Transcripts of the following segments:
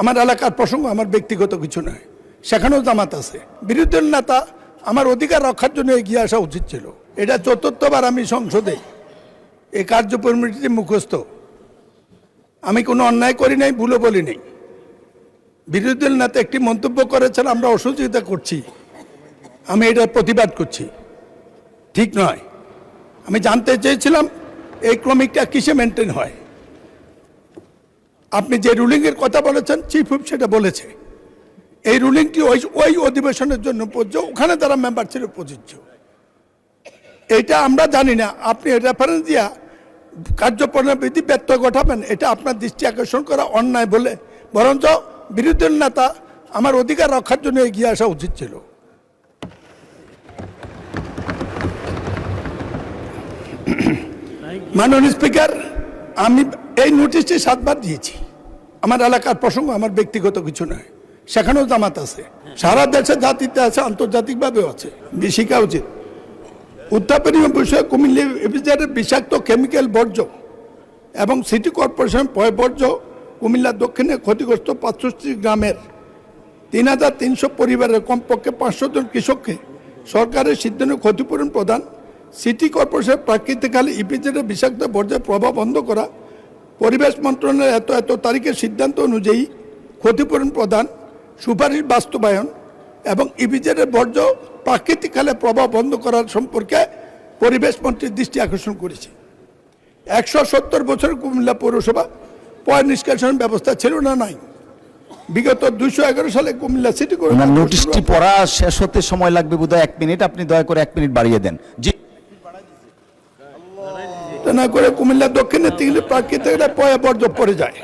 আমার এলাকার প্রসঙ্গ, আমার ব্যক্তিগত কিছু নয়। সেখানেও জামাত আছে। বিরোধী দল নেতা আমার অধিকার রক্ষার জন্য এগিয়ে আসা উচিত ছিল। এটা চতুর্থবার আমি সংসদে এই কার্যক্রমটি মুখস্থ। আমি কোনো অন্যায় করি নাই, ভুলও বলি নাই। বিরোধী দল নেতা একটি মন্তব্য করেছেন আমরা অসহযোগিতা করছি, আমি এটার প্রতিবাদ করছি, ঠিক নয়। আমি জানতে চেয়েছিলাম এই ক্রমিকটা কিসে মেনটেন হয়। আপনি যে রুলিংয়ের কথা বলেছেন, চিফ হুইপ সেটা বলেছে। এই রুলিংটি ওই অধিবেশনের জন্য প্রযোজ্য, ওখানে তারা মেম্বার ছিল প্রযোজ্য। এটা আমরা জানি না, আপনি রেফারেন্স দিয়া কার্যপ্রণালী ব্যত্যয় ঘটাবেন, এটা আপনার দৃষ্টি আকর্ষণ করা অন্যায় বলে, বরঞ্চ বিরোধী দল নেতা আমার অধিকার রক্ষার জন্য এগিয়ে আসা উচিত ছিল। মাননীয় স্পিকার, আমি এই নোটিশটি 7 বার দিয়েছি। আমার এলাকার প্রসঙ্গ, আমার ব্যক্তিগত কিছু নয়। সেখানেও জামাত আছে, সারা দেশে জাতিতে আছে, আন্তর্জাতিকভাবেও আছে। শিখা উচিত। উত্থাপনীয় বিষয়ে কুমিল্লা ইপিজেডের বিষাক্ত কেমিক্যাল বর্জ্য এবং সিটি কর্পোরেশন বর্জ্য কুমিল্লার দক্ষিণে ক্ষতিগ্রস্ত 65 গ্রামের 3300 পরিবারের কমপক্ষে 500 জন কৃষককে সরকারের সিদ্ধান্তে ক্ষতিপূরণ প্রদান, সিটি কর্পোরেশনের প্রাকৃতিক ইপিজেডের বিষাক্ত বর্জ্যের প্রভাব বন্ধ করা, পরিবেশ মন্ত্রণালয়ের এত তারিখের সিদ্ধান্ত অনুযায়ী ক্ষতিপূরণ প্রদান, সুপারিশ বাস্তবায়ন এবং ইপিজেডের বর্জ্য প্রাকৃতিক খালে প্রভাব বন্ধ করার সম্পর্কে পরিবেশ মন্ত্রীর দৃষ্টি আকর্ষণ করেছে। 170 বছরের কুমিল্লা পৌরসভা পয় নিষ্কাশন ব্যবস্থা ছিল না, নাই। বিগত 211 সালে কুমিল্লা সিটি কর্পোরেশন নোটিশটি পড়া শেষ হতে সময় লাগবে বোধহয় 1 মিনিট, আপনি দয়া করে 1 মিনিট বাড়িয়ে দেন। জি, না করে কুমিল্লা দক্ষিণে 3 প্রাকৃতিক পয় বর্জ্য পড়ে যায়।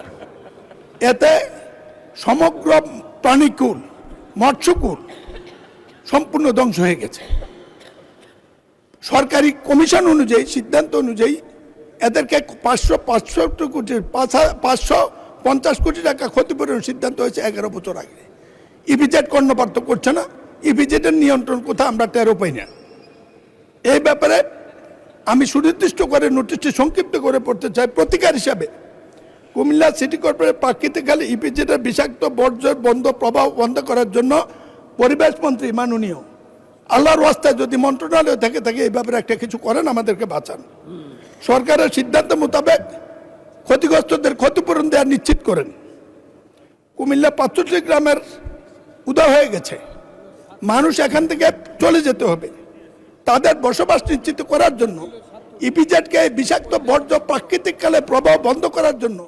এতে সমগ্র প্রাণীকুল, মৎস্যকুল সম্পূর্ণ ধ্বংস হয়ে গেছে। সরকারি কমিশন অনুযায়ী, সিদ্ধান্ত অনুযায়ী এদেরকে 550 কোটি টাকা ক্ষতিপূরণ সিদ্ধান্ত হয়েছে 11 বছর আগে। ইপিজেড কর্ণপাত করছে না, ইপিজেডের নিয়ন্ত্রণ কোথায় আমরা টেরও পাই না। এই ব্যাপারে আমি সুনির্দিষ্ট করে নোটিশটি সংক্ষিপ্ত করে পড়তে চাই। প্রতিকার হিসাবে কুমিল্লা সিটি কর্পোরেশন প্রাকৃতিক খালে ইপিজেডের বিষাক্ত বর্জ্যের প্রভাব বন্ধ করার জন্য পরিবেশ মন্ত্রী মাননীয়, আল্লাহর ওয়াস্তায় যদি মন্ত্রণালয় থেকে এই ব্যাপারে একটা কিছু করেন, আমাদেরকে বাঁচান। সরকারের সিদ্ধান্ত মোতাবেক ক্ষতিগ্রস্তদের ক্ষতিপূরণ দেওয়া নিশ্চিত করেন। কুমিল্লা 65 গ্রামের উদয় হয়ে গেছে, মানুষ এখান থেকে চলে যেতে হবে। তাদের বসবাস নিশ্চিত করার জন্য ইপিজেডকে বিষাক্ত বর্জ্য প্রাকৃতিক কালে প্রভাব বন্ধ করার জন্য